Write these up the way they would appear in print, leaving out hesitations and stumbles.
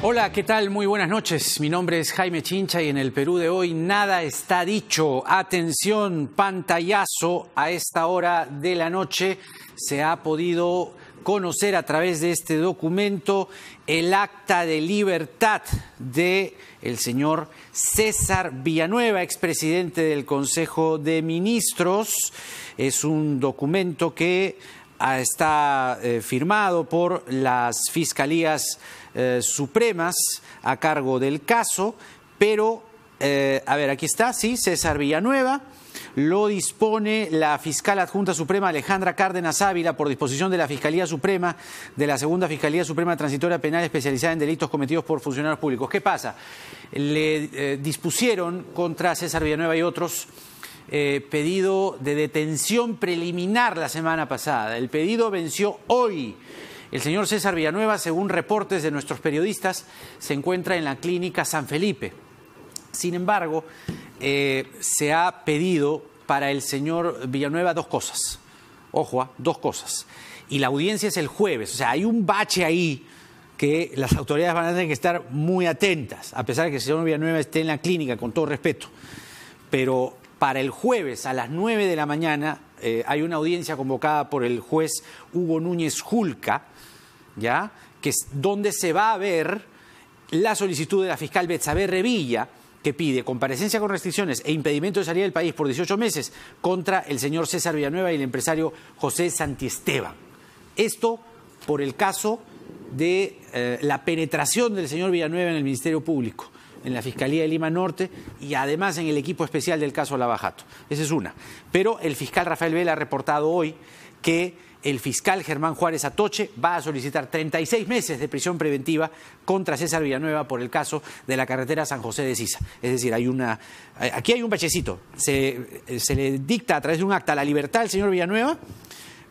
Hola, ¿qué tal? Muy buenas noches. Mi nombre es Jaime Chincha y en el Perú de hoy nada está dicho. Atención, pantallazo, a esta hora de la noche se ha podido conocer a través de este documento el acta de libertad de el señor César Villanueva, expresidente del Consejo de Ministros. Es un documento que está firmado por las fiscalías supremas a cargo del caso, pero, a ver, aquí está, sí, César Villanueva. Lo dispone la fiscal adjunta suprema Alejandra Cárdenas Ávila por disposición de la Fiscalía Suprema de la Segunda Fiscalía Suprema Transitoria Penal especializada en delitos cometidos por funcionarios públicos. ¿Qué pasa? Le dispusieron contra César Villanueva y otros pedido de detención preliminar la semana pasada. El pedido venció hoy. El señor César Villanueva, según reportes de nuestros periodistas, se encuentra en la clínica San Felipe. Sin embargo, se ha pedido para el señor Villanueva dos cosas. Ojo, dos cosas. Y la audiencia es el jueves. O sea, hay un bache ahí que las autoridades van a tener que estar muy atentas, a pesar de que el señor Villanueva esté en la clínica, con todo respeto. Pero para el jueves a las 9 de la mañana hay una audiencia convocada por el juez Hugo Núñez Julca, ¿ya? Que es donde se va a ver la solicitud de la fiscal Betsabe Revilla, que pide comparecencia con restricciones e impedimento de salida del país por 18 meses contra el señor César Villanueva y el empresario José Santiesteban. Esto por el caso de la penetración del señor Villanueva en el Ministerio Público, en la Fiscalía de Lima Norte y además en el equipo especial del caso Lava Jato. Esa es una. Pero el fiscal Rafael Vela ha reportado hoy que el fiscal Germán Juárez Atoche va a solicitar 36 meses de prisión preventiva contra César Villanueva por el caso de la carretera San José de Sisa. Es decir, aquí hay un bachecito. Se le dicta a través de un acta la libertad al señor Villanueva,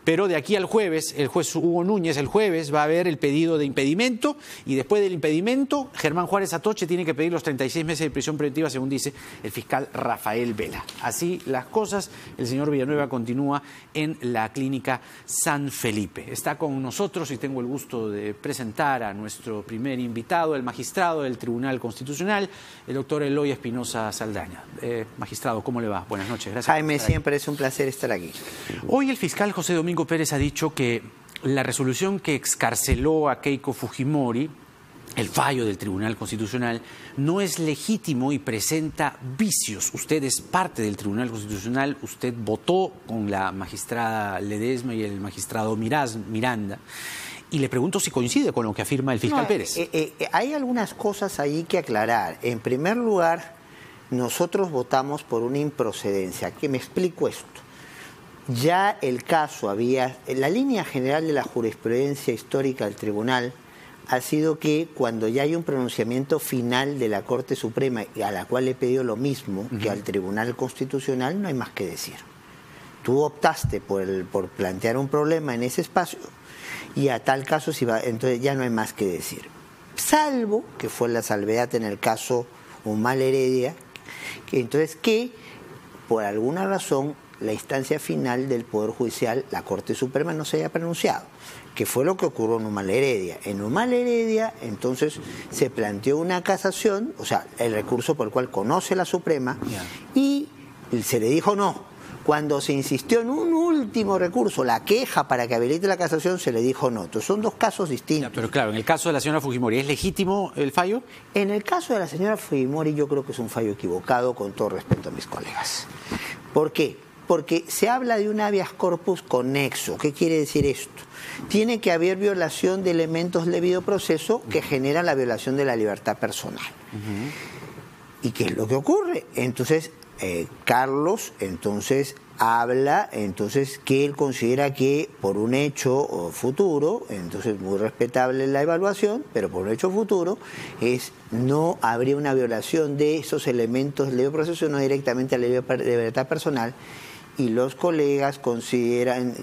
pero de aquí al jueves, el juez Hugo Núñez el jueves va a ver el pedido de impedimento y después del impedimento, Germán Juárez Atoche tiene que pedir los 36 meses de prisión preventiva, según dice el fiscal Rafael Vela. Así las cosas, el señor Villanueva continúa en la clínica San Felipe. Está con nosotros y tengo el gusto de presentar a nuestro primer invitado, el magistrado del Tribunal Constitucional, el doctor Eloy Espinosa Saldaña. Magistrado, ¿cómo le va? Buenas noches. Gracias. Jaime, siempre es un placer estar aquí. Hoy el fiscal José Domingo Pérez ha dicho que la resolución que excarceló a Keiko Fujimori, el fallo del Tribunal Constitucional, no es legítimo y presenta vicios. Usted es parte del Tribunal Constitucional, usted votó con la magistrada Ledesma y el magistrado Miranda, y le pregunto si coincide con lo que afirma el fiscal Pérez. Hay algunas cosas ahí que aclarar. En primer lugar, nosotros votamos por una improcedencia. ¿Qué me explico esto? Ya el caso la línea general de la jurisprudencia histórica del tribunal ha sido que cuando ya hay un pronunciamiento final de la Corte Suprema, a la cual le he pedido lo mismo que al Tribunal Constitucional, no hay más que decir. Tú optaste por plantear un problema en ese espacio y a tal caso, entonces ya no hay más que decir. Salvo que fue la salvedad en el caso Humala Heredia, que por alguna razón la instancia final del Poder Judicial, la Corte Suprema, no se haya pronunciado, que fue lo que ocurrió en Humala Heredia. En Humala Heredia, entonces, se planteó una casación, o sea, el recurso por el cual conoce la Suprema, y se le dijo no. Cuando se insistió en un último recurso, la queja para que habilite la casación, se le dijo no. Entonces, son dos casos distintos. Pero claro, en el caso de la señora Fujimori, ¿es legítimo el fallo? En el caso de la señora Fujimori, yo creo que es un fallo equivocado, con todo respeto a mis colegas. ¿Por qué? Porque se habla de un habeas corpus conexo. ¿Qué quiere decir esto? Tiene que haber violación de elementos del debido proceso que generan la violación de la libertad personal. ¿Y qué es lo que ocurre? Entonces, Carlos habla que él considera que por un hecho futuro, entonces muy respetable la evaluación, pero por un hecho futuro no habría una violación de esos elementos del debido proceso, no directamente a la libertad personal. Y los colegas consideran,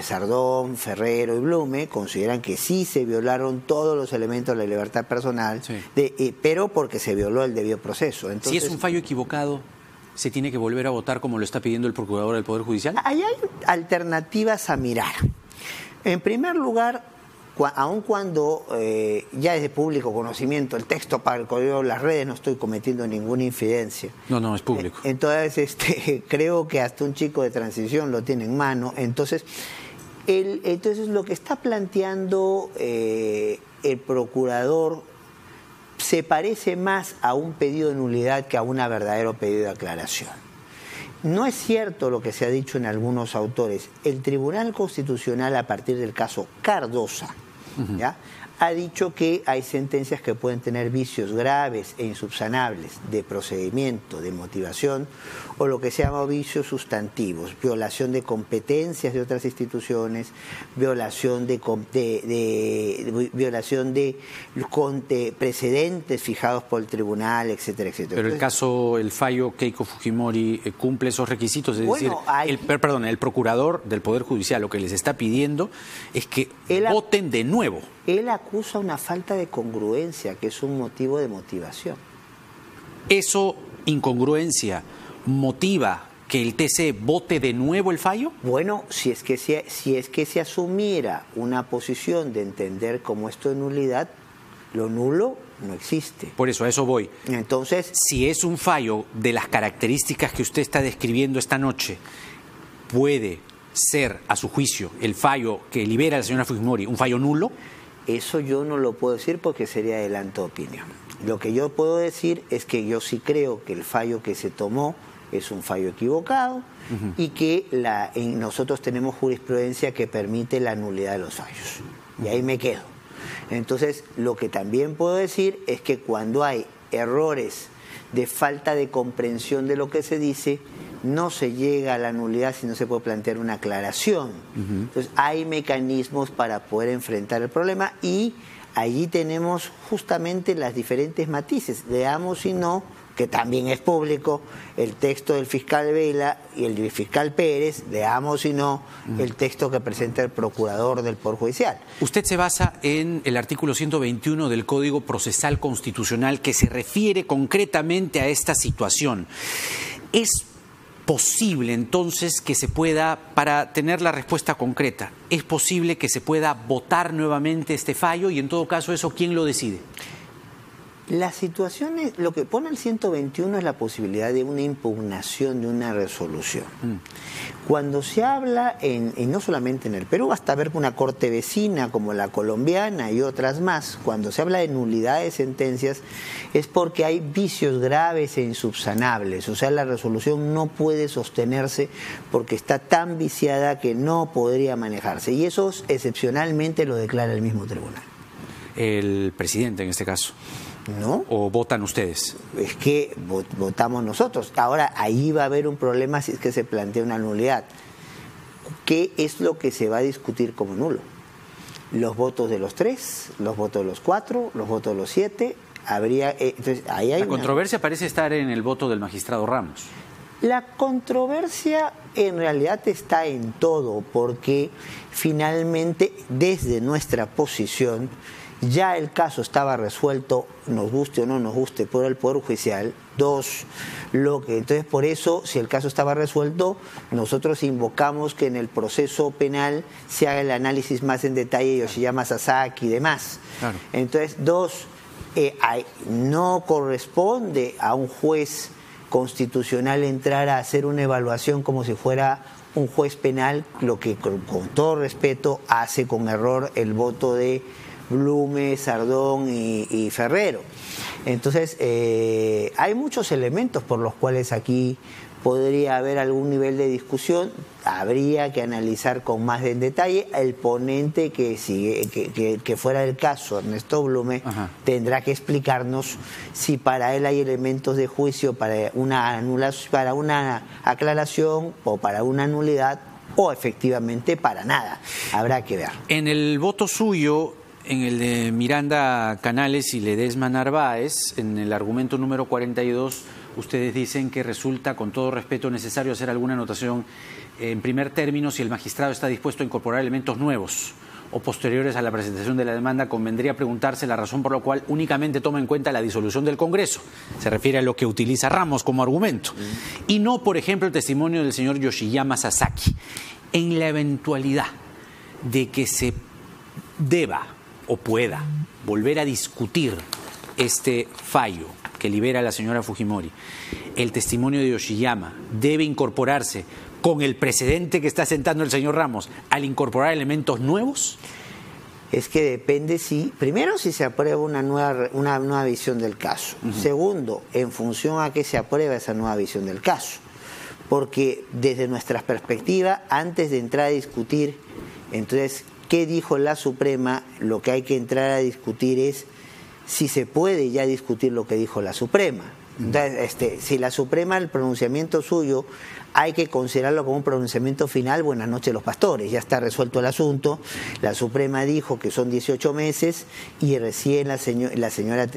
Sardón, Ferrero y Blume, consideran que sí se violaron todos los elementos de la libertad personal, pero porque se violó el debido proceso. Entonces, si es un fallo equivocado, ¿se tiene que volver a votar como lo está pidiendo el procurador del Poder Judicial? Ahí hay alternativas a mirar. En primer lugar, aun cuando ya es de público conocimiento el texto para el correo de las redes, no estoy cometiendo ninguna infidencia. No, es público. Entonces, creo que hasta un chico de transición lo tiene en mano. Entonces, lo que está planteando el procurador se parece más a un pedido de nulidad que a un verdadero pedido de aclaración. No es cierto lo que se ha dicho en algunos autores. El Tribunal Constitucional, a partir del caso Cardosa, ¿ya?, ha dicho que hay sentencias que pueden tener vicios graves e insubsanables de procedimiento, de motivación, o lo que se llama vicios sustantivos, violación de competencias de otras instituciones, violación de precedentes fijados por el tribunal, etcétera, etcétera. Pero el fallo Keiko Fujimori cumple esos requisitos, es decir, el procurador del Poder Judicial lo que les está pidiendo es que voten de nuevo. Él acusa una falta de congruencia, que es un motivo de motivación. ¿Eso, incongruencia, motiva que el TC vote de nuevo el fallo? Bueno, si es que se asumiera una posición de entender como esto de nulidad, lo nulo no existe. Por eso, a eso voy. Entonces, si es un fallo de las características que usted está describiendo esta noche, ¿puede ser, a su juicio, el fallo que libera a la señora Fujimori un fallo nulo? Eso yo no lo puedo decir porque sería adelanto de opinión. Lo que yo puedo decir es que yo sí creo que el fallo que se tomó es un fallo equivocado y que nosotros tenemos jurisprudencia que permite la nulidad de los fallos. Y ahí me quedo. Entonces, lo que también puedo decir es que cuando hay errores de falta de comprensión de lo que se dice, no se llega a la nulidad si no se puede plantear una aclaración. Entonces, hay mecanismos para poder enfrentar el problema y allí tenemos justamente las diferentes matices. Leamos, si no, que también es público, el texto del fiscal Vela y el del fiscal Pérez, leamos, si no, el texto que presenta el procurador del Poder Judicial. Usted se basa en el artículo 121 del Código Procesal Constitucional que se refiere concretamente a esta situación. ¿Es posible entonces que se pueda, para tener la respuesta concreta, es posible que se pueda votar nuevamente este fallo y en todo caso eso, ¿quién lo decide? Las situaciones, lo que pone el 121 es la posibilidad de una impugnación de una resolución. Cuando se habla, y no solamente en el Perú, hasta ver una corte vecina como la colombiana y otras más, cuando se habla de nulidad de sentencias es porque hay vicios graves e insubsanables, o sea, la resolución no puede sostenerse porque está tan viciada que no podría manejarse, y eso excepcionalmente lo declara el mismo tribunal. El presidente en este caso. ¿No? ¿O votan ustedes? Es que votamos nosotros. Ahora, ahí va a haber un problema si es que se plantea una nulidad. ¿Qué es lo que se va a discutir como nulo? Los votos de los 3, los votos de los 4, los votos de los 7. Entonces, ahí hay la controversia parece estar en el voto del magistrado Ramos. La controversia en realidad está en todo, porque finalmente, desde nuestra posición, ya el caso estaba resuelto, nos guste o no nos guste, por el Poder Judicial. Entonces, por eso, si el caso estaba resuelto, nosotros invocamos que en el proceso penal se haga el análisis más en detalle, Yoshiyama Sasaki y demás. Claro. Entonces, no corresponde a un juez constitucional entrar a hacer una evaluación como si fuera un juez penal, lo que con todo respeto hace con error el voto de Blume, Sardón y Ferrero. Entonces, hay muchos elementos por los cuales aquí podría haber algún nivel de discusión. Habría que analizar con más en detalle. El ponente que fuera del caso, Ernesto Blume, tendrá que explicarnos si para él hay elementos de juicio para una aclaración o para una nulidad o efectivamente para nada. Habrá que ver. En el voto suyo, en el de Miranda Canales y Ledesma Narváez, en el argumento número 42, ustedes dicen que resulta, con todo respeto, necesario hacer alguna anotación en primer término si el magistrado está dispuesto a incorporar elementos nuevos o posteriores a la presentación de la demanda. Convendría preguntarse la razón por la cual únicamente toma en cuenta la disolución del Congreso. Se refiere a lo que utiliza Ramos como argumento. Y no, por ejemplo, el testimonio del señor Yoshiyama Sasaki. En la eventualidad de que se deba o pueda volver a discutir este fallo que libera a la señora Fujimori, el testimonio de Yoshiyama debe incorporarse con el precedente que está sentando el señor Ramos al incorporar elementos nuevos? Es que depende primero si se aprueba una nueva visión del caso. Segundo, en función a qué se aprueba esa nueva visión del caso. Porque desde nuestra perspectiva, antes de entrar a discutir, entonces, ¿qué dijo la Suprema? Lo que hay que entrar a discutir es si se puede ya discutir lo que dijo la Suprema. Entonces, si la Suprema, el pronunciamiento suyo, hay que considerarlo como un pronunciamiento final, buenas noches los pastores, ya está resuelto el asunto. La Suprema dijo que son 18 meses y recién la señora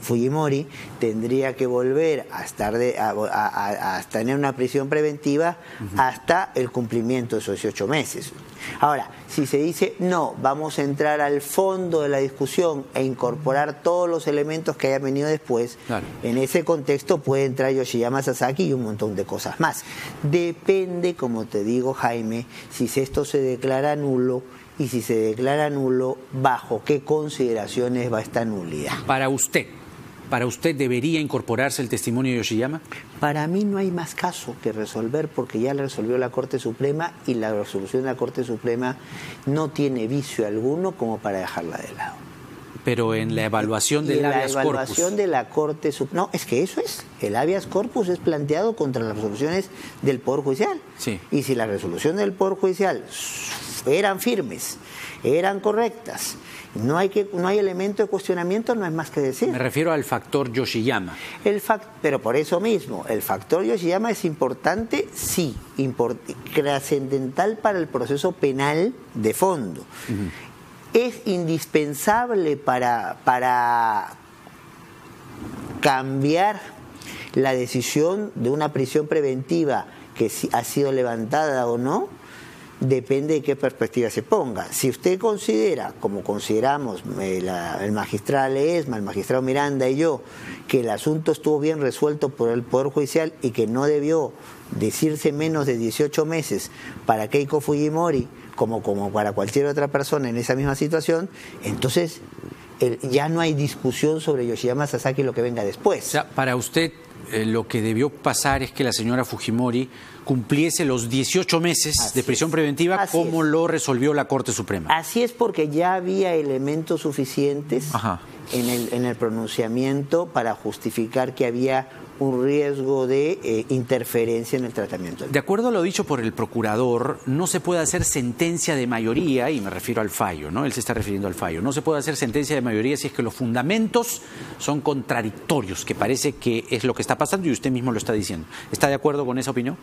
Fujimori tendría que volver a tener una prisión preventiva hasta el cumplimiento de esos 18 meses. Ahora, si se dice, no, vamos a entrar al fondo de la discusión e incorporar todos los elementos que hayan venido después, claro, en ese contexto puede entrar Yoshiyama Sasaki y un montón de cosas más. Depende, como te digo, Jaime, si esto se declara nulo y si se declara nulo, ¿bajo qué consideraciones va esta nulidad? Para usted debería incorporarse el testimonio de Yoshiyama. Para mí no hay más caso que resolver porque ya lo resolvió la Corte Suprema y la resolución de la Corte Suprema no tiene vicio alguno como para dejarla de lado. Pero en la evaluación del habeas corpus. En la evaluación de la Corte Suprema. No, es que eso es. El habeas corpus es planteado contra las resoluciones del Poder Judicial. Sí. Y si las resoluciones del Poder Judicial eran firmes, eran correctas, no hay elemento de cuestionamiento, no es más que decir. Me refiero al factor Yoshiyama. Pero por eso mismo, el factor Yoshiyama es importante, sí, trascendental para el proceso penal de fondo. Es indispensable para cambiar la decisión de una prisión preventiva que ha sido levantada o no. Depende de qué perspectiva se ponga. Si usted considera, como consideramos el magistrado Ledesma, el magistrado Miranda y yo, que el asunto estuvo bien resuelto por el Poder Judicial y que no debió decirse menos de 18 meses para Keiko Fujimori, como para cualquier otra persona en esa misma situación, entonces ya no hay discusión sobre Yoshiyama Sasaki y lo que venga después. O sea, para usted lo que debió pasar es que la señora Fujimori cumpliese los 18 meses de prisión preventiva como lo resolvió la Corte Suprema. Así es, porque ya había elementos suficientes en el pronunciamiento para justificar que había un riesgo de interferencia en el tratamiento. De acuerdo a lo dicho por el procurador, no se puede hacer sentencia de mayoría, y me refiero al fallo, ¿no? Él se está refiriendo al fallo. No se puede hacer sentencia de mayoría si es que los fundamentos son contradictorios, que parece que es lo que está pasando y usted mismo lo está diciendo. ¿Está de acuerdo con esa opinión?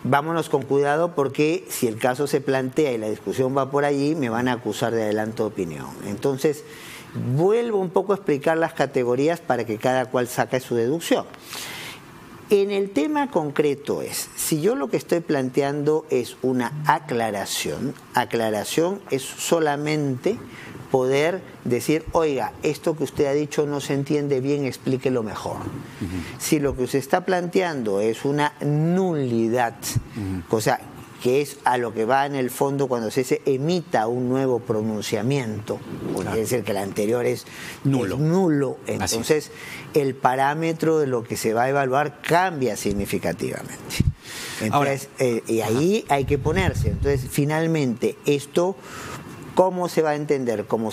Vámonos con cuidado porque si el caso se plantea y la discusión va por allí, me van a acusar de adelanto de opinión. Entonces, vuelvo un poco a explicar las categorías para que cada cual saque su deducción. En el tema concreto si yo lo que estoy planteando es una aclaración es solamente poder decir, oiga, esto que usted ha dicho no se entiende bien, explíquelo mejor. Si lo que usted está planteando es una nulidad, cosa que es a lo que va en el fondo cuando se emita un nuevo pronunciamiento, es decir, que el anterior es nulo, entonces el parámetro de lo que se va a evaluar cambia significativamente. Entonces, y ahí hay que ponerse. Entonces, finalmente, esto, ¿cómo se va a entender? ¿Cuando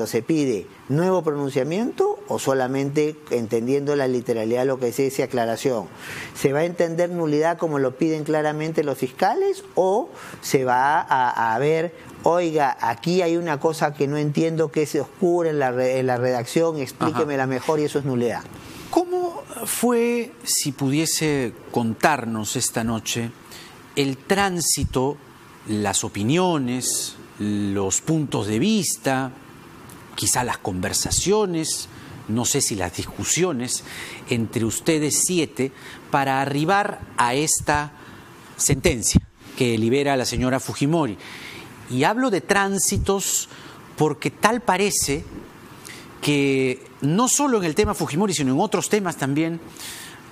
se pide nuevo pronunciamiento o solamente entendiendo la literalidad de lo que dice aclaración? ¿Se va a entender nulidad como lo piden claramente los fiscales o se va a ver, oiga, aquí hay una cosa que no entiendo, que se oscura en la redacción, explíquemela mejor, y eso es nulidad? ¿Cómo fue, si pudiese contarnos esta noche, el tránsito, las opiniones, los puntos de vista, quizá las conversaciones, no sé si las discusiones entre ustedes 7 para arribar a esta sentencia que libera a la señora Fujimori? Y hablo de tránsitos porque tal parece que no solo en el tema Fujimori, sino en otros temas también,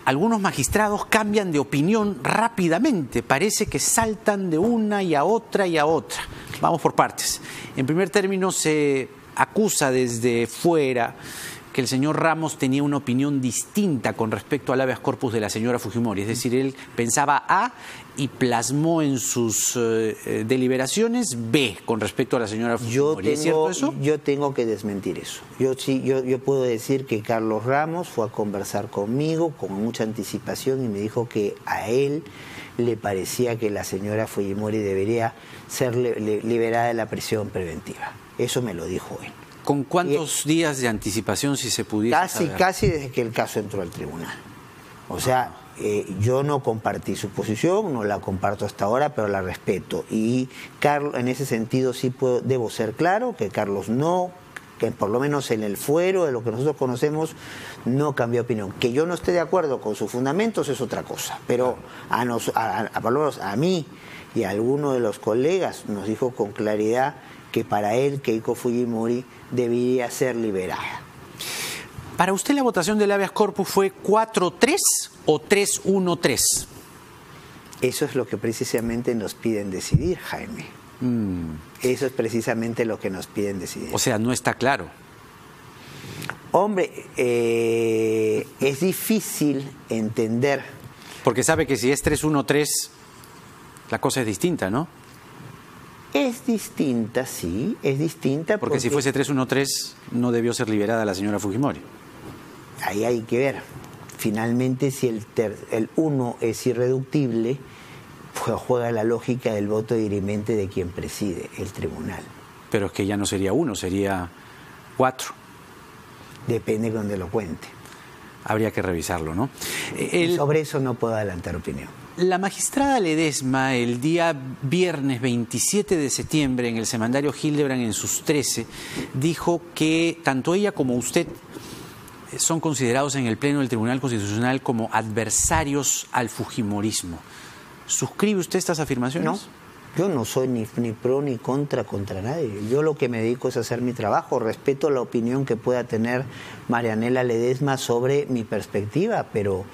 algunos magistrados cambian de opinión rápidamente, parece que saltan de una y a otra y a otra. Vamos por partes. En primer término, se acusa desde fuera que el señor Ramos tenía una opinión distinta con respecto al habeas corpus de la señora Fujimori. Es decir, él pensaba A y plasmó en sus deliberaciones B con respecto a la señora Fujimori. ¿Es cierto eso? Yo tengo que desmentir eso. Yo puedo decir que Carlos Ramos fue a conversar conmigo con mucha anticipación y me dijo que a él le parecía que la señora Fujimori debería ser liberada de la prisión preventiva. Eso me lo dijo él. ¿Con cuántos días de anticipación, si se pudiera saber? Casi desde que el caso entró al tribunal. O sea, yo no compartí su posición, no la comparto hasta ahora, pero la respeto. Y Carlos, en ese sentido sí debo ser claro que Carlos no, que por lo menos en el fuero de lo que nosotros conocemos, no cambió de opinión. Que yo no esté de acuerdo con sus fundamentos es otra cosa, pero a mí y a alguno de los colegas nos dijo con claridad que para él Keiko Fujimori debería ser liberada. ¿Para usted la votación del habeas corpus fue 4-3 o 3-1-3? Eso es lo que precisamente nos piden decidir, Jaime. Eso es precisamente lo que nos piden decidir. O sea, no está claro. Hombre, es difícil entender. Porque sabe que si es 3-1-3, la cosa es distinta, ¿no? Es distinta, sí, es distinta. Porque si fuese 3-1-3, no debió ser liberada la señora Fujimori. Ahí hay que ver. Finalmente, si el 1 es irreductible, juega la lógica del voto dirimente de quien preside el tribunal. Pero es que ya no sería 1, sería 4. Depende de donde lo cuente. Habría que revisarlo, ¿no? Sobre eso no puedo adelantar opinión. La magistrada Ledesma, el día viernes 27 de septiembre, en el semanario Hildebrand, en sus 13, dijo que tanto ella como usted son considerados en el Pleno del Tribunal Constitucional como adversarios al fujimorismo. ¿Suscribe usted estas afirmaciones? No, yo no soy ni pro ni contra nadie. Yo lo que me dedico es a hacer mi trabajo. Respeto la opinión que pueda tener Marianela Ledesma sobre mi perspectiva, pero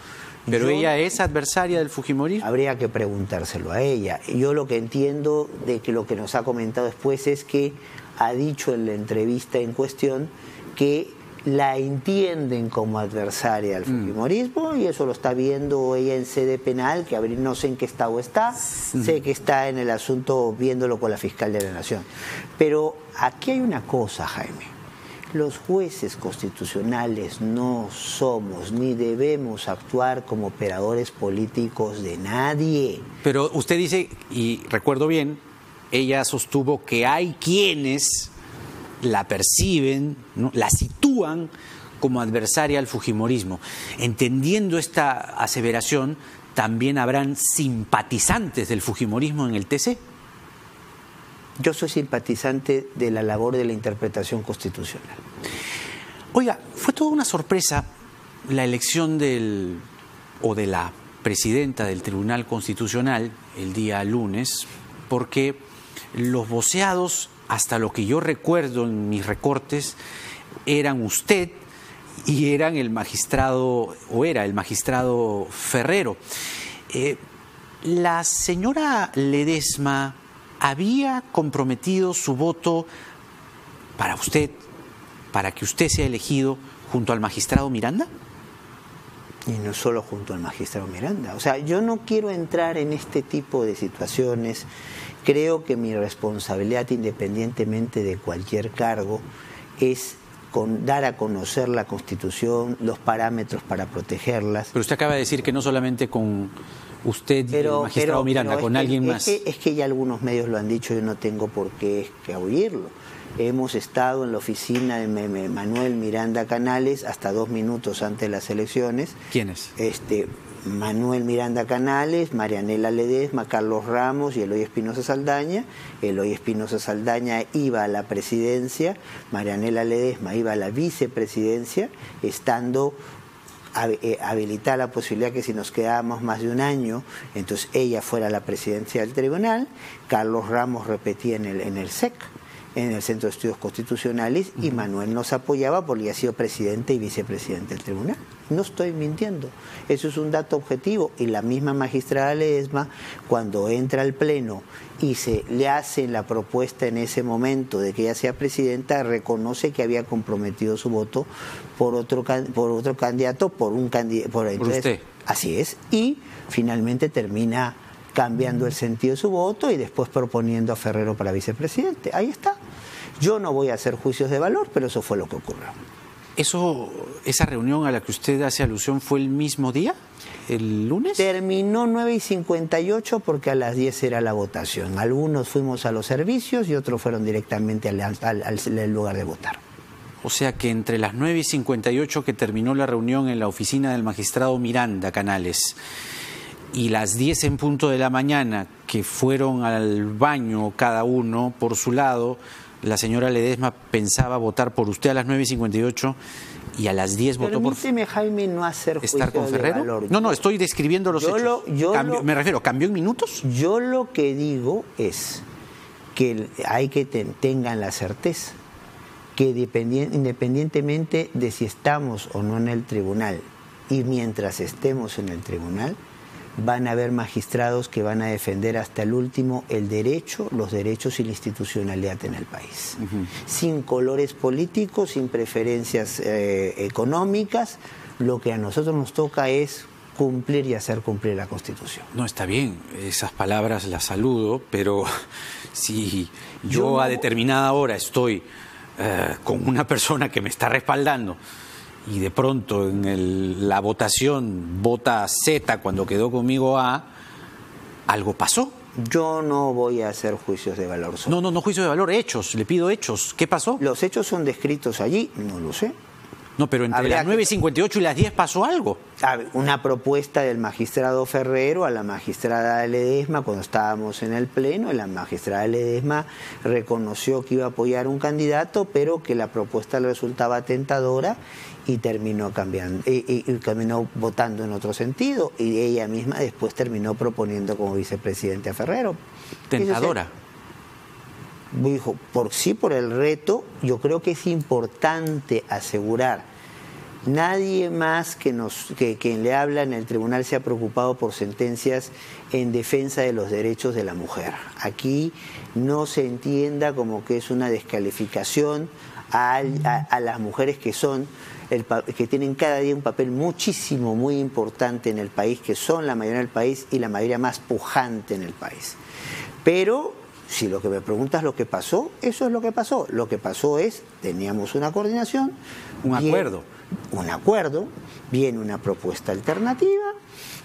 ella es adversaria del fujimorismo. Habría que preguntárselo a ella. Yo lo que entiendo de que lo que nos ha comentado después es que ha dicho en la entrevista en cuestión que la entienden como adversaria al fujimorismo y eso lo está viendo ella en sede penal, que no sé en qué estado está, sé que está en el asunto viéndolo con la fiscal de la Nación. Pero aquí hay una cosa, Jaime. Los jueces constitucionales no somos ni debemos actuar como operadores políticos de nadie. Pero usted dice, y recuerdo bien, ella sostuvo que hay quienes la perciben, ¿no?, la sitúan como adversaria al fujimorismo. Entendiendo esta aseveración, ¿también habrán simpatizantes del fujimorismo en el TC? Yo soy simpatizante de la labor de la interpretación constitucional. Oiga, fue toda una sorpresa la elección de la presidenta del Tribunal Constitucional el día lunes, porque los voceados, hasta lo que yo recuerdo en mis recortes, eran usted y eran el magistrado, o era el magistrado Ferrero. La señora Ledesma había comprometido su voto para usted, para que usted sea elegido junto al magistrado Miranda. Y no solo junto al magistrado Miranda. O sea, yo no quiero entrar en este tipo de situaciones. Creo que mi responsabilidad, independientemente de cualquier cargo, es dar a conocer la Constitución, los parámetros para protegerlas. Pero usted acaba de decir que no solamente con usted y el magistrado Miranda, con alguien más. Es que ya algunos medios lo han dicho, yo no tengo por qué oírlo. Hemos estado en la oficina de Manuel Miranda Canales hasta 2 minutos antes de las elecciones. ¿Quiénes? Manuel Miranda Canales, Marianela Ledesma, Carlos Ramos y Eloy Espinosa Saldaña. Eloy Espinosa Saldaña iba a la presidencia, Marianela Ledesma iba a la vicepresidencia, estando habilitar la posibilidad que si nos quedábamos más de un año, entonces ella fuera la presidencia del tribunal. Carlos Ramos repetía en el SEC. en el Centro de Estudios Constitucionales, y Manuel nos apoyaba porque ha sido presidente y vicepresidente del tribunal. No estoy mintiendo, eso es un dato objetivo. Y la misma magistrada Ledesma, cuando entra al Pleno y se le hace la propuesta en ese momento de que ella sea presidenta, reconoce que había comprometido su voto por otro candidato, por usted. Así es, y finalmente termina cambiando el sentido de su voto y después proponiendo a Ferrero para vicepresidente. Ahí está. Yo no voy a hacer juicios de valor, pero eso fue lo que ocurrió. ¿Esa reunión a la que usted hace alusión fue el mismo día? ¿El lunes? Terminó 9:58 porque a las 10 era la votación. Algunos fuimos a los servicios y otros fueron directamente al lugar de votar. O sea que entre las 9:58 que terminó la reunión en la oficina del magistrado Miranda Canales y las 10 en punto de la mañana que fueron al baño cada uno por su lado, la señora Ledesma pensaba votar por usted a las 9:58 y a las 10 votó por... Permíteme, Jaime, no hacer ¿Estar con juicio de Ferrero? valor. No, estoy describiendo los hechos. Me refiero, ¿cambió en minutos? Yo lo que digo es que hay que tengan la certeza que independientemente de si estamos o no en el tribunal, y mientras estemos en el tribunal, van a haber magistrados que van a defender hasta el último el derecho, los derechos y la institucionalidad en el país. Sin colores políticos, sin preferencias económicas. Lo que a nosotros nos toca es cumplir y hacer cumplir la Constitución. No, está bien, esas palabras las saludo, pero si yo a determinada hora estoy con una persona que me está respaldando y de pronto en la votación vota Z cuando quedó conmigo A, algo pasó. Yo no voy a hacer juicios de valor. No juicios de valor, hechos, le pido hechos. ¿Qué pasó? Los hechos son descritos allí, no lo sé. No, pero entre las 9:58 y las 10 pasó algo. Una propuesta del magistrado Ferrero a la magistrada Ledesma cuando estábamos en el Pleno, y la magistrada Ledesma reconoció que iba a apoyar un candidato, pero que la propuesta le resultaba tentadora y terminó cambiando, y terminó votando en otro sentido, y ella misma después terminó proponiendo como vicepresidente a Ferrero. ¿Tentadora? Dijo, por el reto. Yo creo que es importante asegurar, nadie más que quien le habla en el tribunal se ha preocupado por sentencias en defensa de los derechos de la mujer. Aquí no se entienda como que es una descalificación a las mujeres que tienen cada día un papel muy importante en el país, que son la mayoría del país y la mayoría más pujante en el país. Pero si lo que me preguntas es lo que pasó, eso es lo que pasó. Lo que pasó es, teníamos una coordinación. Un acuerdo, viene una propuesta alternativa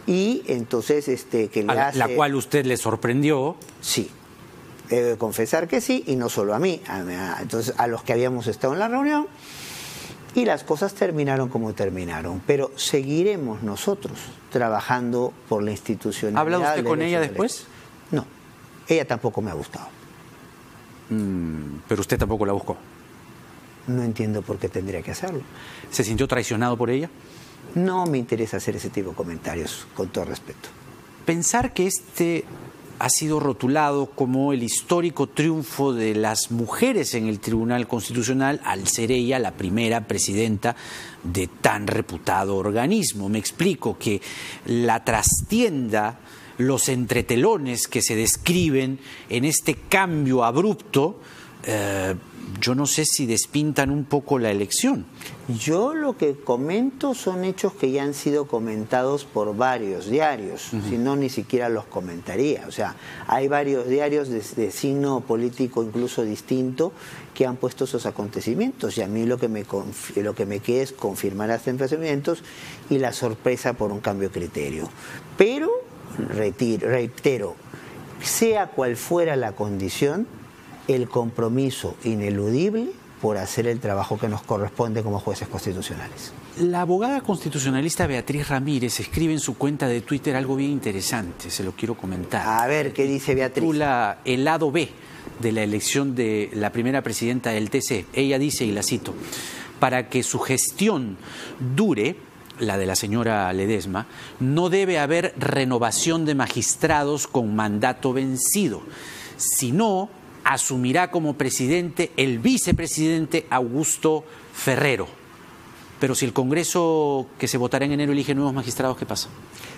y entonces la cual usted le sorprendió. Sí, debo confesar que sí, y no solo a mí, entonces a los que habíamos estado en la reunión, y las cosas terminaron como terminaron, pero seguiremos nosotros trabajando por la institucionalidad. ¿Habla usted con ella después? No. Ella tampoco me ha gustado. Pero usted tampoco la buscó. No entiendo por qué tendría que hacerlo. ¿Se sintió traicionado por ella? No me interesa hacer ese tipo de comentarios, con todo respeto. Pensar que este ha sido rotulado como el histórico triunfo de las mujeres en el Tribunal Constitucional al ser ella la primera presidenta de tan reputado organismo. Me explico, que la trastienda, los entretelones que se describen en este cambio abrupto, yo no sé si despintan un poco la elección. Yo lo que comento son hechos que ya han sido comentados por varios diarios, si no ni siquiera los comentaría. O sea, hay varios diarios de signo político incluso distinto que han puesto esos acontecimientos, y a mí lo que me queda es confirmar estos enfrentamientos y la sorpresa por un cambio de criterio. Pero reitero, sea cual fuera la condición, el compromiso ineludible por hacer el trabajo que nos corresponde como jueces constitucionales. La abogada constitucionalista Beatriz Ramírez escribe en su cuenta de Twitter algo bien interesante, se lo quiero comentar. A ver, ¿qué dice Beatriz? Titula El lado B de la elección de la primera presidenta del TC. Ella dice, y la cito: para que su gestión dure, la de la señora Ledesma, no debe haber renovación de magistrados con mandato vencido, sino asumirá como presidente el vicepresidente Augusto Ferrero. Pero si el Congreso que se votará en enero elige nuevos magistrados, ¿qué pasa?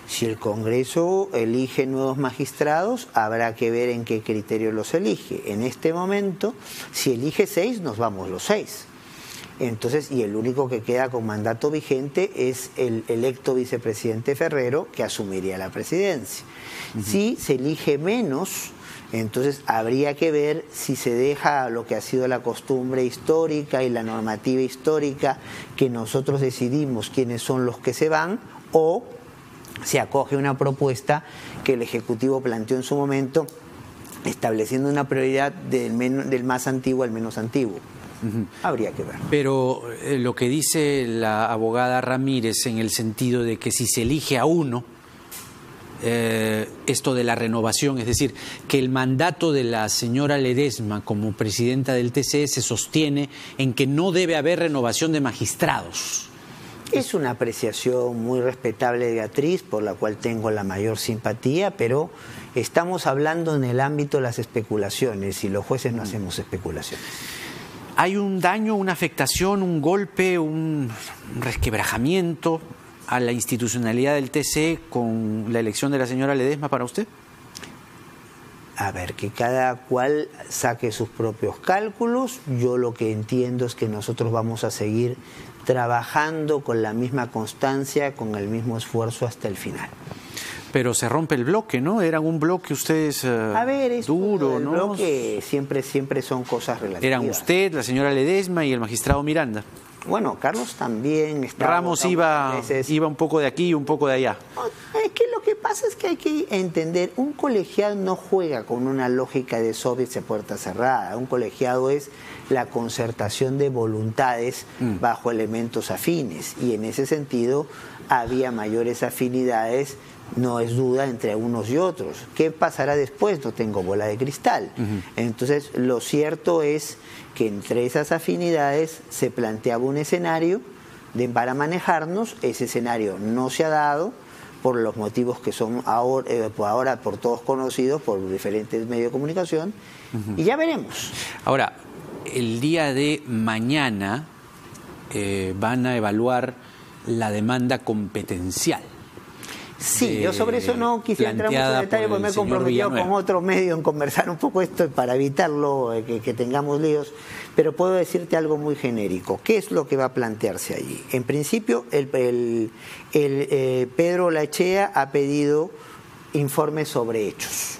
Si el Congreso elige nuevos magistrados, habrá que ver en qué criterio los elige. En este momento, si elige 6, nos vamos los 6. Entonces, y el único que queda con mandato vigente es el electo vicepresidente Ferrero, que asumiría la presidencia. Si se elige menos, entonces habría que ver si se deja lo que ha sido la costumbre histórica y la normativa histórica, que nosotros decidimos quiénes son los que se van, o se acoge una propuesta que el Ejecutivo planteó en su momento, estableciendo una prioridad del más antiguo al menos antiguo. Habría que ver. Pero lo que dice la abogada Ramírez, en el sentido de que si se elige a uno, esto de la renovación, es decir, que el mandato de la señora Ledesma como presidenta del TCE se sostiene en que no debe haber renovación de magistrados. Es una apreciación muy respetable de Beatriz, por la cual tengo la mayor simpatía, pero estamos hablando en el ámbito de las especulaciones y los jueces no hacemos especulaciones. ¿Hay un daño, una afectación, un golpe, un resquebrajamiento a la institucionalidad del TCE con la elección de la señora Ledesma para usted? A ver, que cada cual saque sus propios cálculos. Yo lo que entiendo es que nosotros vamos a seguir trabajando con la misma constancia, con el mismo esfuerzo hasta el final. Pero se rompe el bloque, ¿no? Eran un bloque ustedes a ver, es duro, el ¿no? bloque siempre son cosas relativas. Eran usted, la señora Ledesma y el magistrado Miranda. Bueno, Carlos también estaba... Ramos iba un poco de aquí y un poco de allá. Es que lo que pasa es que hay que entender, un colegiado no juega con una lógica de soviets a puerta cerrada. Un colegiado es la concertación de voluntades bajo elementos afines, y en ese sentido había mayores afinidades, no es duda, entre unos y otros. ¿Qué pasará después? No tengo bola de cristal. Entonces, lo cierto es que entre esas afinidades se planteaba un escenario para manejarnos. Ese escenario no se ha dado por los motivos que son ahora por todos conocidos, por diferentes medios de comunicación, y ya veremos. Ahora, el día de mañana van a evaluar la demanda competencial. Sí, yo sobre eso no quisiera entrar mucho en detalle porque me he comprometido con otro medio en conversar un poco esto para evitarlo, que tengamos líos, pero puedo decirte algo muy genérico. ¿Qué es lo que va a plantearse allí? En principio, Pedro Lachea ha pedido informes sobre hechos.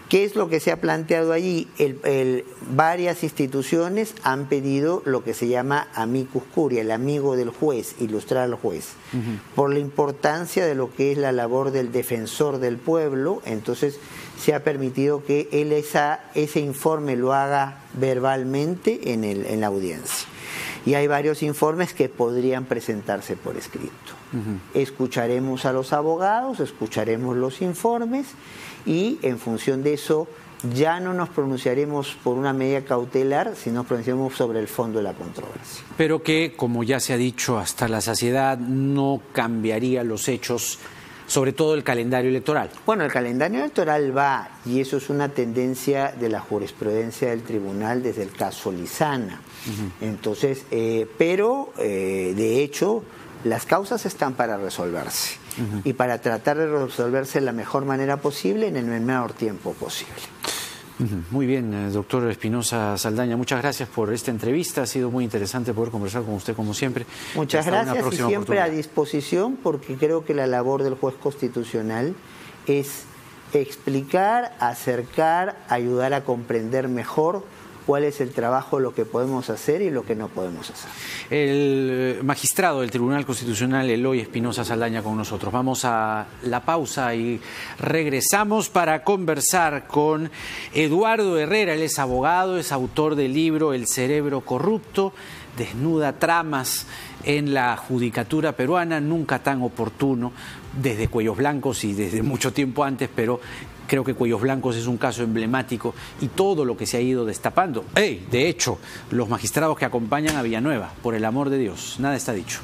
¿Qué es lo que se ha planteado allí? Varias instituciones han pedido lo que se llama amicus curiae, el amigo del juez, ilustrar al juez. Por la importancia de lo que es la labor del defensor del pueblo, entonces se ha permitido que él ese informe lo haga verbalmente en la audiencia. Y hay varios informes que podrían presentarse por escrito. Escucharemos a los abogados, escucharemos los informes, y en función de eso ya no nos pronunciaremos por una medida cautelar, sino pronunciaremos sobre el fondo de la controversia. Pero que, como ya se ha dicho hasta la saciedad, no cambiaría los hechos, sobre todo el calendario electoral. Bueno, el calendario electoral va, y eso es una tendencia de la jurisprudencia del tribunal desde el caso Lizana. Entonces, pero de hecho, las causas están para resolverse. Y para tratar de resolverse de la mejor manera posible en el menor tiempo posible. Muy bien, doctor Espinosa Saldaña, muchas gracias por esta entrevista. Ha sido muy interesante poder conversar con usted como siempre. Muchas gracias, y siempre a disposición, porque creo que la labor del juez constitucional es explicar, acercar, ayudar a comprender mejor cuál es el trabajo, lo que podemos hacer y lo que no podemos hacer. El magistrado del Tribunal Constitucional, Eloy Espinosa Saldaña, con nosotros. Vamos a la pausa y regresamos para conversar con Eduardo Herrera. Él es abogado, es autor del libro El cerebro corrupto, desnuda tramas en la judicatura peruana, nunca tan oportuno, desde Cuellos Blancos y desde mucho tiempo antes, pero creo que Cuellos Blancos es un caso emblemático, y todo lo que se ha ido destapando. De hecho, los magistrados que acompañan a Villanueva, por el amor de Dios, nada está dicho.